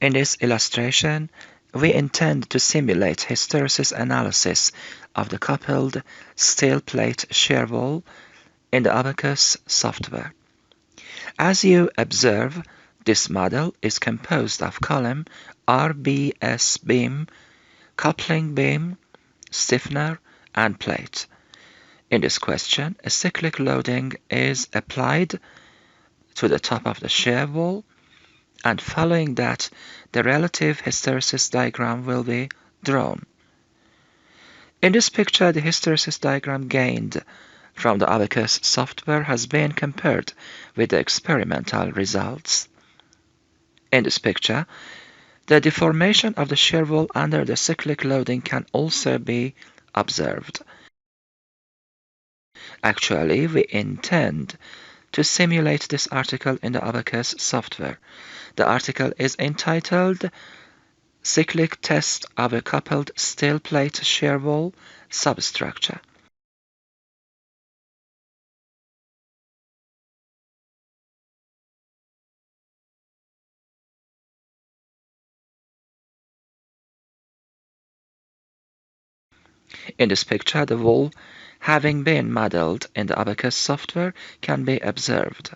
In this illustration, we intend to simulate hysteresis analysis of the coupled steel plate shear wall in the Abaqus software. As you observe, this model is composed of column RBS beam, coupling beam, stiffener, and plate. In this question, a cyclic loading is applied to the top of the shear wall, and following that, the relative hysteresis diagram will be drawn. In this picture, the hysteresis diagram gained from the Abaqus software has been compared with the experimental results. In this picture, the deformation of the shear wall under the cyclic loading can also be observed. Actually, we intend to simulate this article in the Abaqus software. The article is entitled Cyclic Test of a Coupled Steel Plate Shear Wall Substructure. In this picture, the wall, having been modeled in the Abaqus software, can be observed.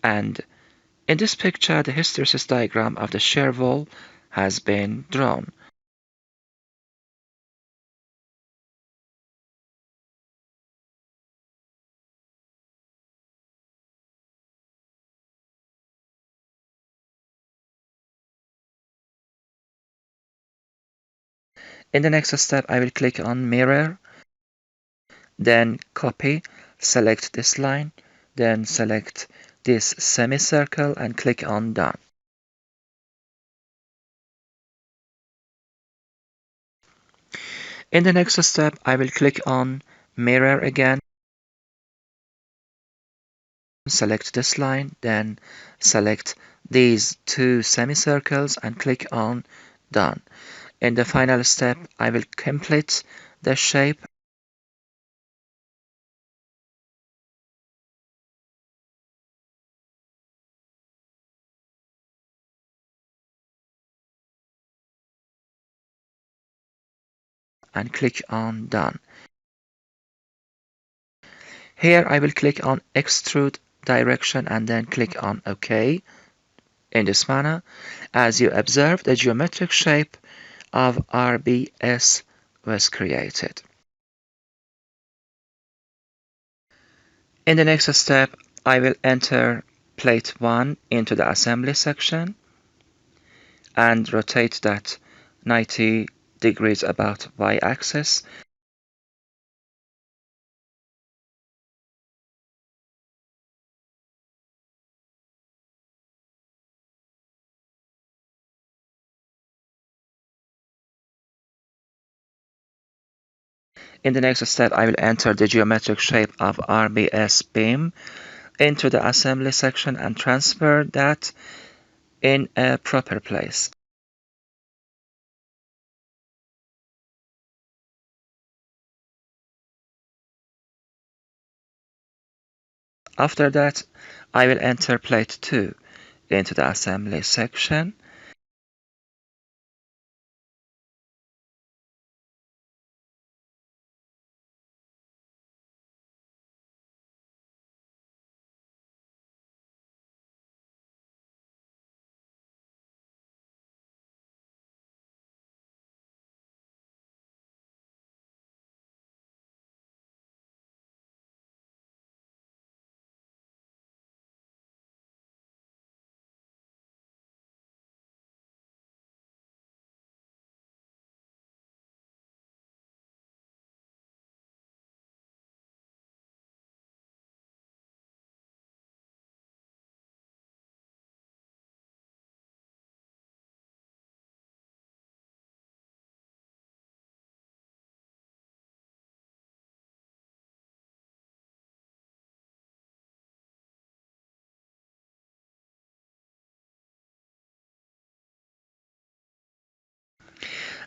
And in this picture, the hysteresis diagram of the shear wall has been drawn. In the next step, I will click on Mirror, then copy, select this line, then select this semicircle and click on Done. In the next step, I will click on Mirror again, select this line, then select these two semicircles and click on Done. In the final step, I will complete the shape and click on Done. Here I will click on Extrude Direction and then click on OK. In this manner, as you observe, the geometric shape of RBS was created. In the next step, I will enter plate 1 into the assembly section and rotate that 90 degrees about y-axis. In the next step, I will enter the geometric shape of RBS beam into the assembly section and transfer that in a proper place. After that, I will enter plate 2 into the assembly section.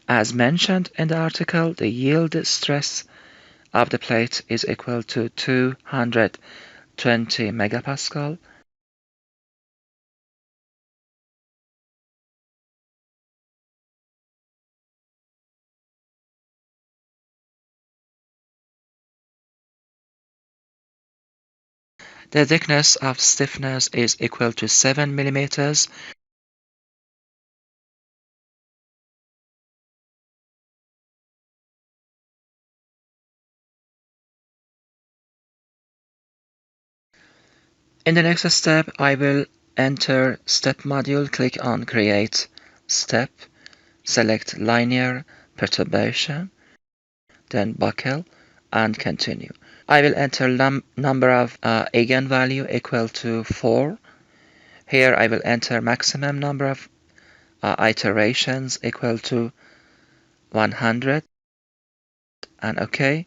As mentioned in the article, the yield stress of the plate is equal to 220 megapascal. The thickness of stiffness is equal to 7 millimeters. In the next step, I will enter step module, click on create step, select linear perturbation, then buckle, and continue. I will enter number of eigenvalue equal to 4. Here I will enter maximum number of iterations equal to 100 and OK.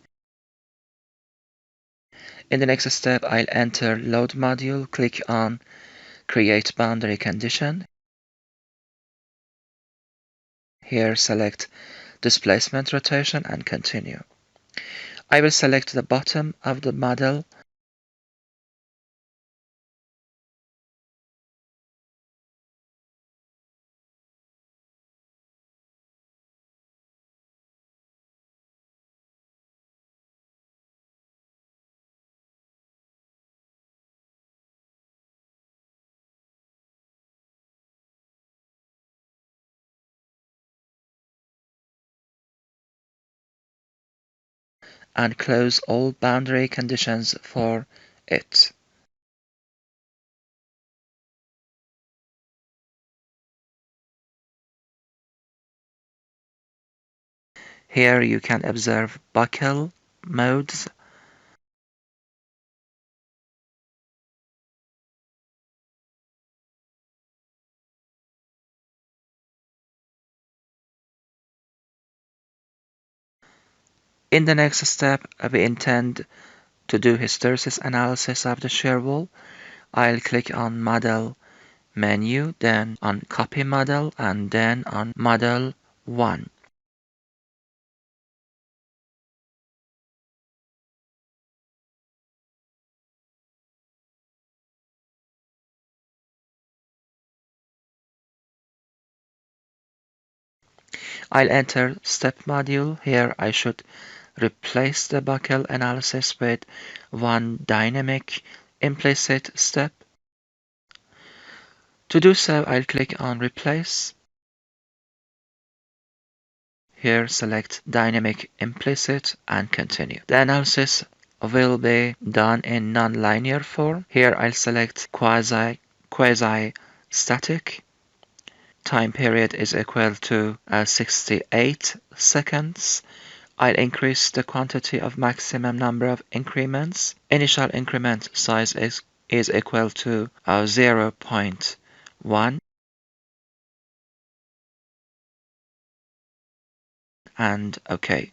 In the next step, I'll enter load module, click on create boundary condition. Here select displacement rotation and continue. I will select the bottom of the model. And close all boundary conditions for it. Here you can observe buckle modes. In the next step, we intend to do hysteresis analysis of the shear wall. I'll click on model menu, then on copy model, and then on model 1. I'll enter step module. Here I should replace the buckle analysis with one dynamic implicit step. To do so, I'll click on replace. Here select dynamic implicit and continue. The analysis will be done in non-linear form. Here I'll select quasi-static. Time period is equal to 68 seconds. I'll increase the quantity of maximum number of increments. Initial increment size is equal to 0.1 and OK.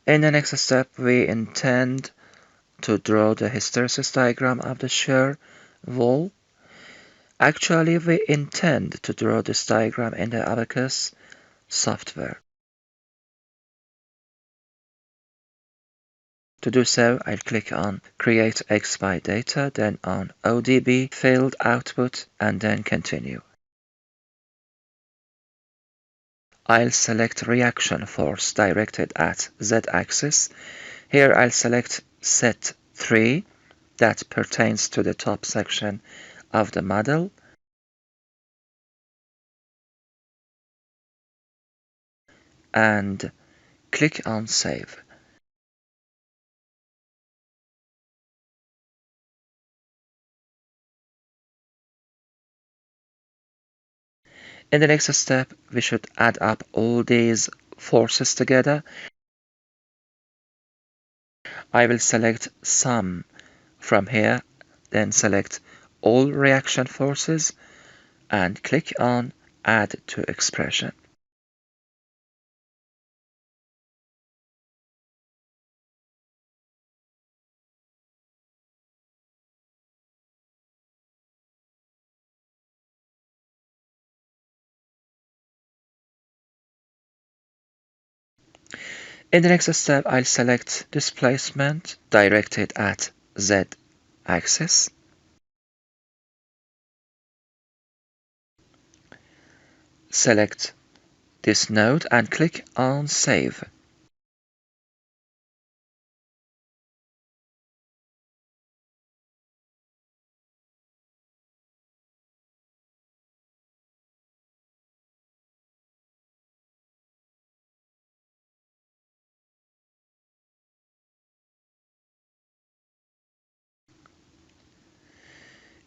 In the next step, we intend to draw the hysteresis diagram of the shear wall. Actually, we intend to draw this diagram in the Abaqus software. To do so, I'll click on Create XY Data, then on ODB, Field Output, and then Continue. I'll select Reaction Force directed at Z-axis. Here I'll select Set 3, that pertains to the top section of the model. And click on Save. In the next step, we should add up all these forces together. I will select Sum from here, then select all reaction forces and click on Add to Expression. In the next step, I'll select Displacement directed at Z-axis. Select this node and click on Save.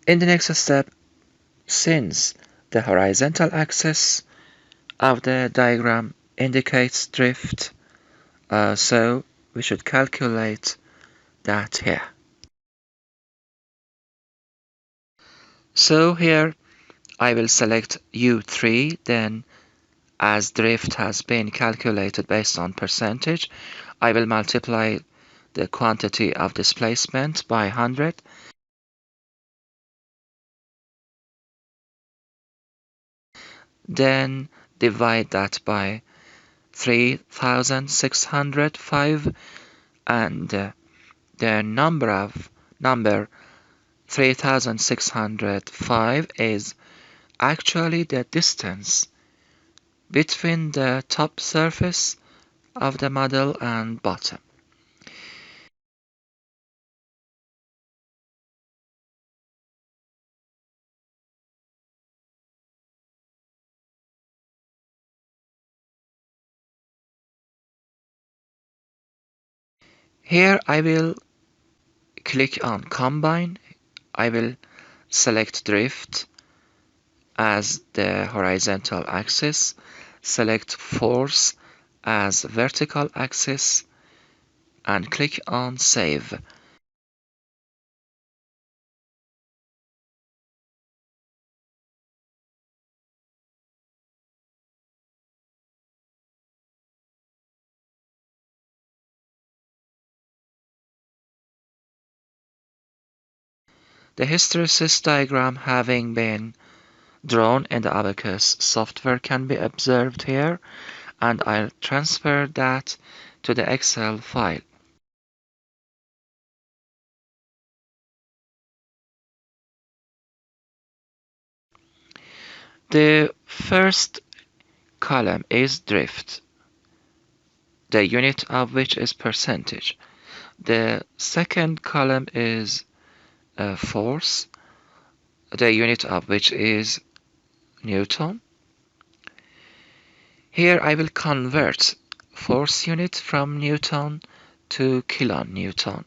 In the next step, since the horizontal axis of the diagram indicates drift, so we should calculate that here. So here I will select U3, then as drift has been calculated based on percentage, I will multiply the quantity of displacement by 100. Then divide that by 3605, and the number 3605 is actually the distance between the top surface of the model and bottom. Here I will click on Combine. I will select Drift as the horizontal axis, select Force as vertical axis, and click on Save. The hysteresis diagram having been drawn in the Abaqus software can be observed here, and I'll transfer that to the Excel file. The first column is drift, the unit of which is percentage. The second column is force, the unit of which is Newton. Here I will convert force unit from Newton to kilonewton.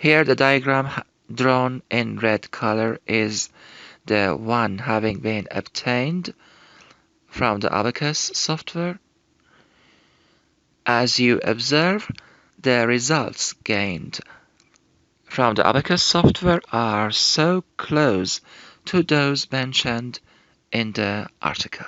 Here the diagram drawn in red color is the one having been obtained from the Abaqus software. As you observe, the results gained from the Abaqus software are so close to those mentioned in the article.